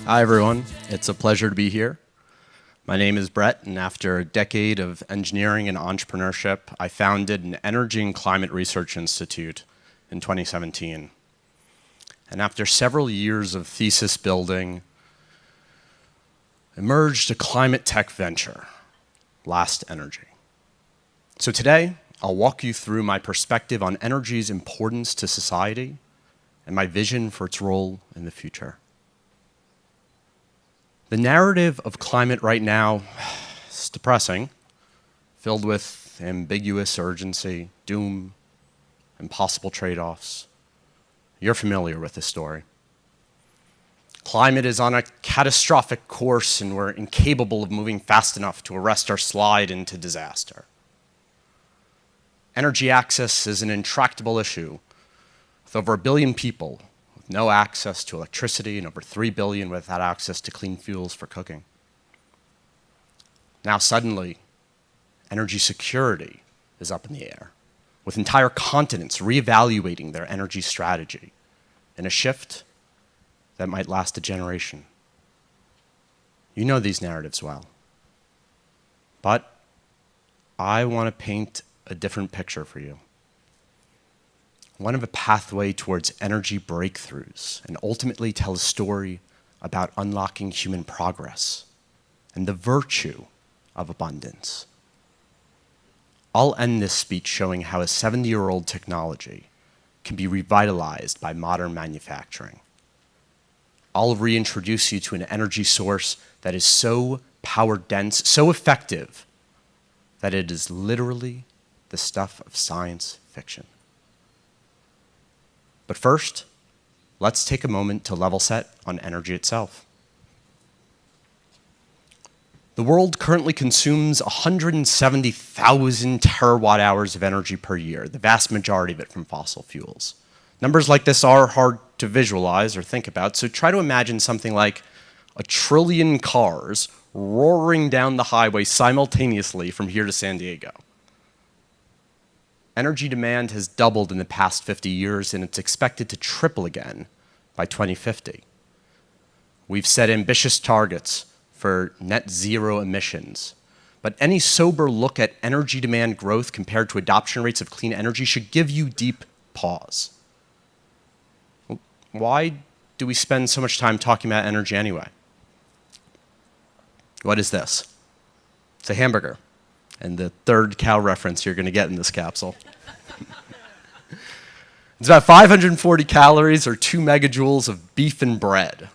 Hi, everyone. It's a pleasure to be here. My name is Bret, and after a decade of engineering and entrepreneurship, I founded an Energy and Climate Research Institute in 2017. And after several years of thesis building, emerged a climate tech venture, Last Energy. So today, I'll walk you through my perspective on energy's importance to society and my vision for its role in the future. The narrative of climate right now is depressing, filled with ambiguous urgency, doom, impossible trade-offs. You're familiar with this story. Climate is on a catastrophic course, and we're incapable of moving fast enough to arrest our slide into disaster. Energy access is an intractable issue, with over 1 billion people with no access to electricity and over 3 billion without access to clean fuels for cooking. Now suddenly, energy security is up in the air, with entire continents reevaluating their energy strategy in a shift that might last a generation. You know these narratives well. But I want to paint a different picture for you. One of a pathway towards energy breakthroughs, and ultimately tell a story about unlocking human progress and the virtue of abundance. I'll end this speech showing how a 70-year-old technology can be revitalized by modern manufacturing. I'll reintroduce you to an energy source that is so power dense, so effective, that it is literally the stuff of science fiction. But first, let's take a moment to level set on energy itself. The world currently consumes 170,000 terawatt hours of energy per year, the vast majority of it from fossil fuels. Numbers like this are hard to visualize or think about, so try to imagine something like 1 trillion cars roaring down the highway simultaneously from here to San Diego. Energy demand has doubled in the past 50 years, and it's expected to triple again by 2050. We've set ambitious targets for net zero emissions, but any sober look at energy demand growth compared to adoption rates of clean energy should give you deep pause. Why do we spend so much time talking about energy anyway? What is this? It's a hamburger, and the third cow reference you're going to get in this capsule. It's about 540 calories or 2 megajoules of beef and bread.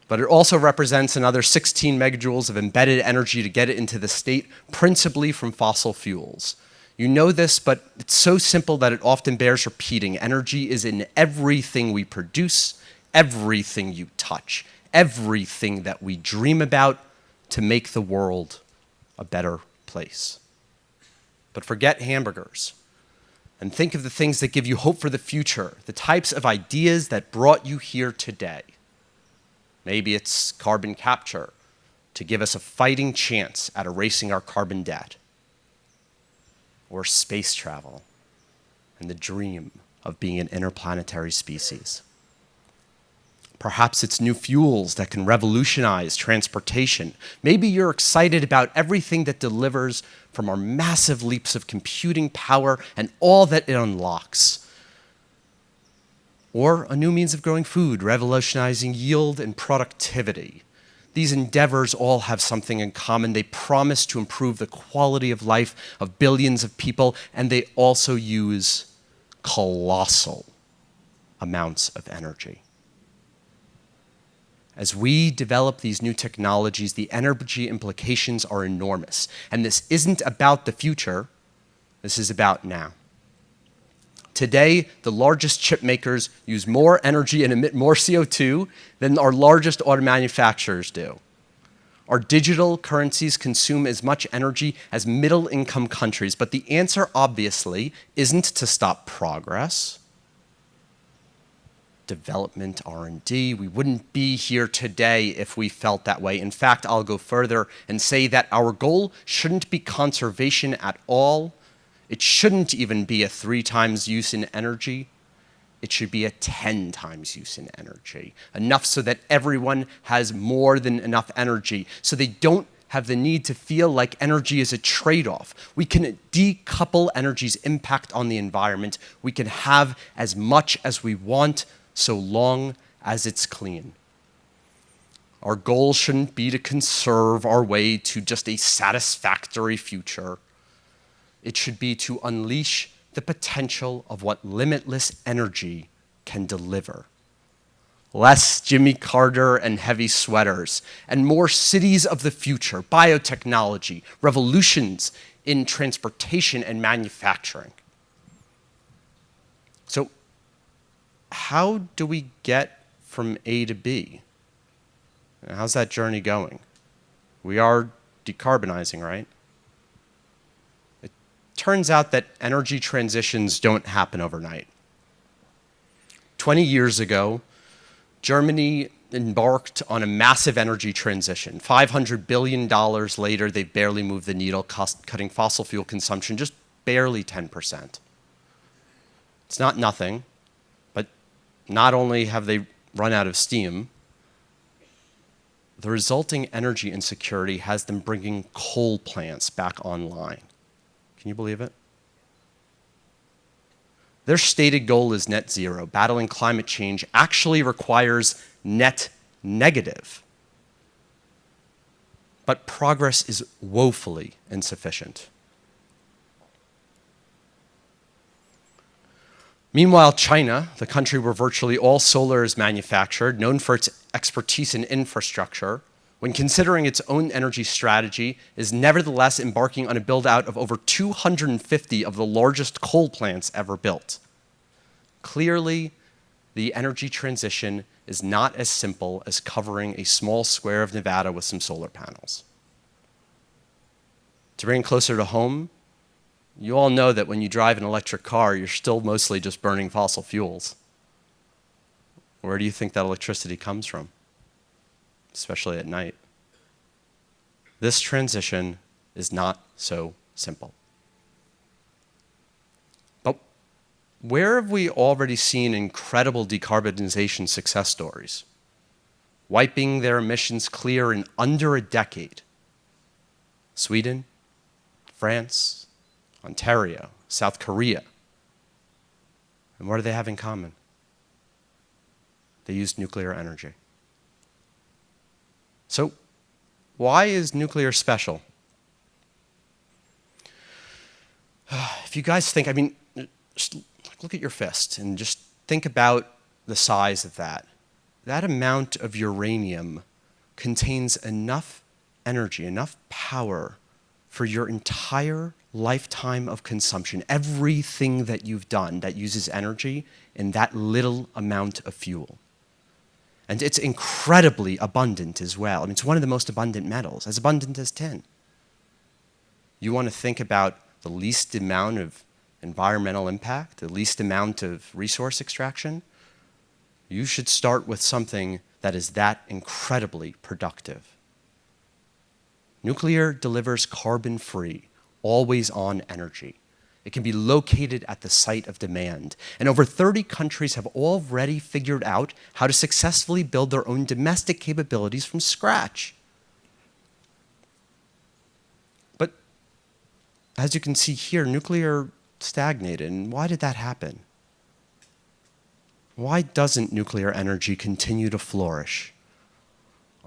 But it also represents another 16 megajoules of embedded energy to get it into the state, principally from fossil fuels. You know this, but it's so simple that it often bears repeating. Energy is in everything we produce, everything you touch, everything that we dream about to make the world a better place. But forget hamburgers and think of the things that give you hope for the future, the types of ideas that brought you here today. Maybe it's carbon capture to give us a fighting chance at erasing our carbon debt, or space travel and the dream of being an interplanetary species. Perhaps it's new fuels that can revolutionize transportation. Maybe you're excited about everything that delivers from our massive leaps of computing power and all that it unlocks. Or a new means of growing food, revolutionizing yield and productivity. These endeavors all have something in common. They promise to improve the quality of life of billions of people, and they also use colossal amounts of energy. As we develop these new technologies, the energy implications are enormous. And this isn't about the future, this is about now. Today, the largest chip makers use more energy and emit more CO2 than our largest auto manufacturers do. Our digital currencies consume as much energy as middle-income countries, but the answer, obviously, isn't to stop progress. Development, R&D, we wouldn't be here today if we felt that way. In fact, I'll go further and say that our goal shouldn't be conservation at all. It shouldn't even be a 3 times use in energy. it should be a 10 times use in energy, enough so that everyone has more than enough energy, so they don't have the need to feel like energy is a trade-off. We can decouple energy's impact on the environment. We can have as much as we want, so long as it's clean. Our goal shouldn't be to conserve our way to just a satisfactory future. It should be to unleash the potential of what limitless energy can deliver. Less Jimmy Carter and heavy sweaters, and more cities of the future, biotechnology, revolutions in transportation and manufacturing. So, how do we get from A to B? How's that journey going? We are decarbonizing, right? It turns out that energy transitions don't happen overnight. 20 years ago, Germany embarked on a massive energy transition. $500 billion later, they've barely moved the needle, cutting fossil fuel consumption just barely 10%. It's not nothing, but not only have they run out of steam, the resulting energy insecurity has them bringing coal plants back online. Can you believe it? Their stated goal is net zero. Battling climate change actually requires net negative. But progress is woefully insufficient. Meanwhile, China, the country where virtually all solar is manufactured, known for its expertise in infrastructure, when considering its own energy strategy, is nevertheless embarking on a build-out of over 250 of the largest coal plants ever built. Clearly, the energy transition is not as simple as covering a small square of Nevada with some solar panels. To bring it closer to home, you all know that when you drive an electric car, you're still mostly just burning fossil fuels. Where do you think that electricity comes from? Especially at night. This transition is not so simple. But where have we already seen incredible decarbonization success stories? Wiping their emissions clear in under a decade. Sweden, France, Ontario, South Korea. And what do they have in common? They used nuclear energy. So, why is nuclear special? If you guys think, just look at your fist and just think about the size of that. That amount of uranium contains enough energy, enough power for your entire lifetime of consumption. Everything that you've done that uses energy in that little amount of fuel. And it's incredibly abundant as well. It's one of the most abundant metals, as abundant as tin. You want to think about the least amount of environmental impact, the least amount of resource extraction? You should start with something that is that incredibly productive. Nuclear delivers carbon-free, always-on energy. It can be located at the site of demand. And over 30 countries have already figured out how to successfully build their own domestic capabilities from scratch. But as you can see here, nuclear stagnated. And why did that happen? Why doesn't nuclear energy continue to flourish?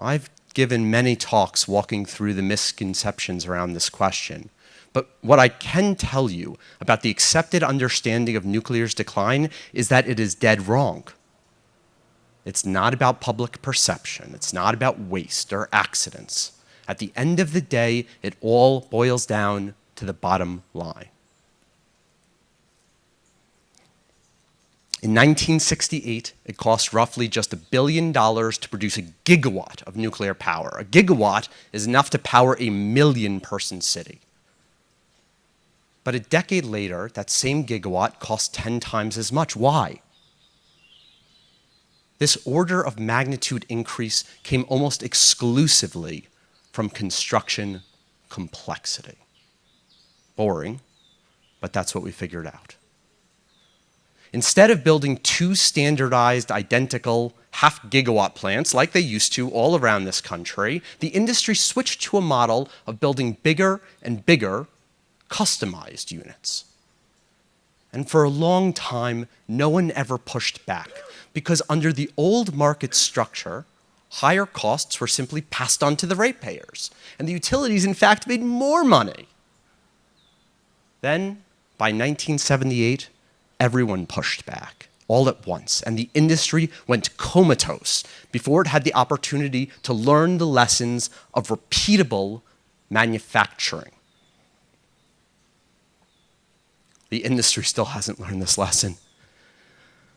I've given many talks walking through the misconceptions around this question. But what I can tell you about the accepted understanding of nuclear's decline is that it is dead wrong. It's not about public perception. It's not about waste or accidents. At the end of the day, it all boils down to the bottom line. In 1968, it cost roughly just $1 billion to produce a gigawatt of nuclear power. A gigawatt is enough to power a 1 million-person city. But a decade later, that same gigawatt cost 10 times as much. Why? This order of magnitude increase came almost exclusively from construction complexity. Boring, but that's what we figured out. Instead of building two standardized, identical half-gigawatt plants like they used to all around this country, the industry switched to a model of building bigger and bigger customized units. And for a long time, no one ever pushed back, because under the old market structure, higher costs were simply passed on to the ratepayers, and the utilities, in fact, made more money. Then, by 1978, everyone pushed back, all at once, and the industry went comatose before it had the opportunity to learn the lessons of repeatable manufacturing. The industry still hasn't learned this lesson.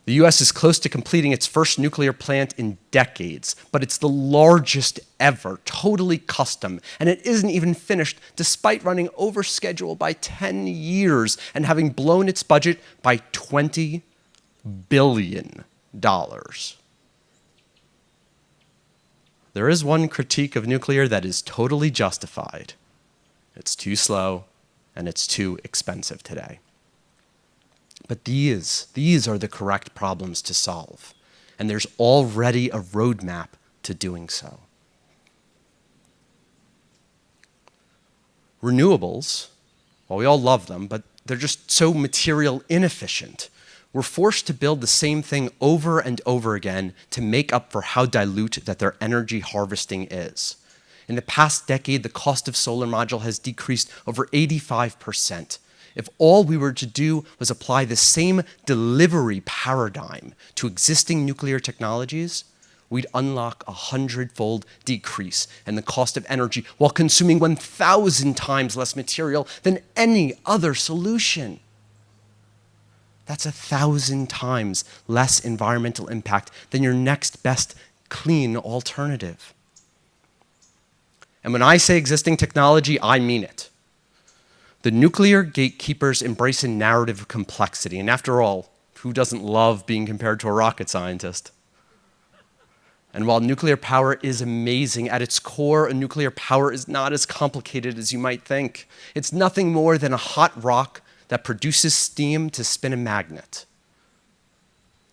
The US is close to completing its first nuclear plant in decades, but it's the largest ever, totally custom, and it isn't even finished despite running over schedule by 10 years and having blown its budget by $20 billion. There is one critique of nuclear that is totally justified. It's too slow and it's too expensive today. But these are the correct problems to solve, and there's already a roadmap to doing so. Renewables, well, we all love them, but they're just so material inefficient. We're forced to build the same thing over and over again to make up for how dilute that their energy harvesting is. In the past decade, the cost of solar module has decreased over 85%. If all we were to do was apply the same delivery paradigm to existing nuclear technologies, we'd unlock a 100-fold decrease in the cost of energy while consuming 1,000 times less material than any other solution. That's 1,000 times less environmental impact than your next best clean alternative. And when I say existing technology, I mean it. The nuclear gatekeepers embrace a narrative of complexity, and after all, who doesn't love being compared to a rocket scientist? And while nuclear power is amazing, at its core, nuclear power is not as complicated as you might think. It's nothing more than a hot rock that produces steam to spin a magnet.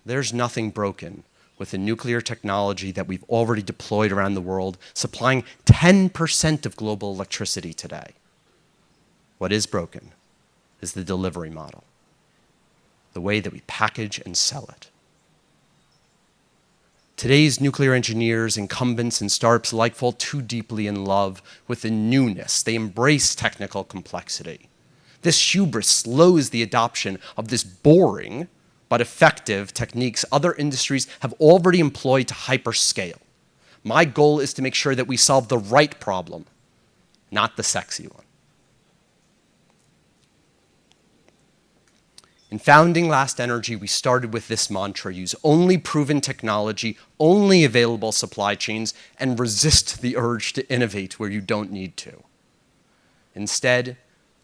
There's nothing broken with the nuclear technology that we've already deployed around the world, supplying 10% of global electricity today. What is broken is the delivery model, the way that we package and sell it. Today's nuclear engineers, incumbents, and startups alike fall too deeply in love with the newness. They embrace technical complexity. This hubris slows the adoption of this boring but effective techniques other industries have already employed to hyperscale. My goal is to make sure that we solve the right problem, not the sexy one. In founding Last Energy, we started with this mantra: use only proven technology, only available supply chains, and resist the urge to innovate where you don't need to. Instead,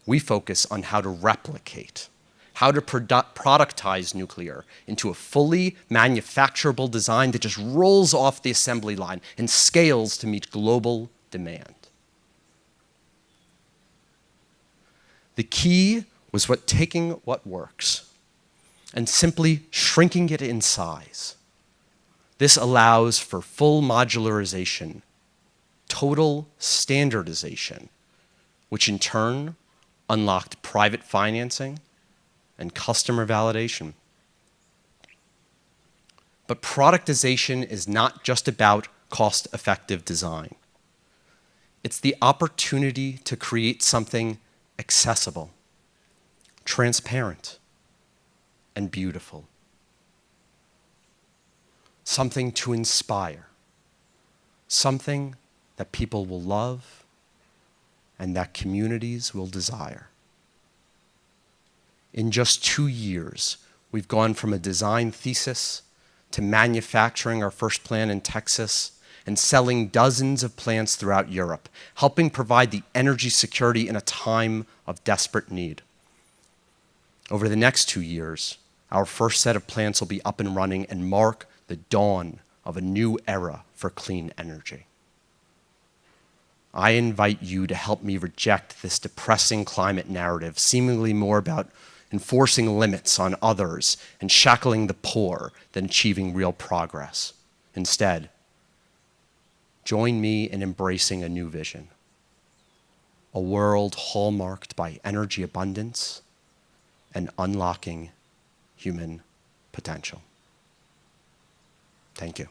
we focus on how to replicate, how to productize nuclear into a fully manufacturable design that just rolls off the assembly line and scales to meet global demand. The key was taking what works and simply shrinking it in size. This allows for full modularization, total standardization, which in turn unlocked private financing and customer validation. But productization is not just about cost-effective design. It's the opportunity to create something accessible, transparent, and beautiful. Something to inspire, something that people will love and that communities will desire. In just 2 years, we've gone from a design thesis to manufacturing our first plant in Texas and selling dozens of plants throughout Europe, helping provide the energy security in a time of desperate need. Over the next 2 years, our first set of plants will be up and running and mark the dawn of a new era for clean energy. I invite you to help me reject this depressing climate narrative, seemingly more about enforcing limits on others, and shackling the poor than achieving real progress. Instead, join me in embracing a new vision, a world hallmarked by energy abundance and unlocking human potential. Thank you.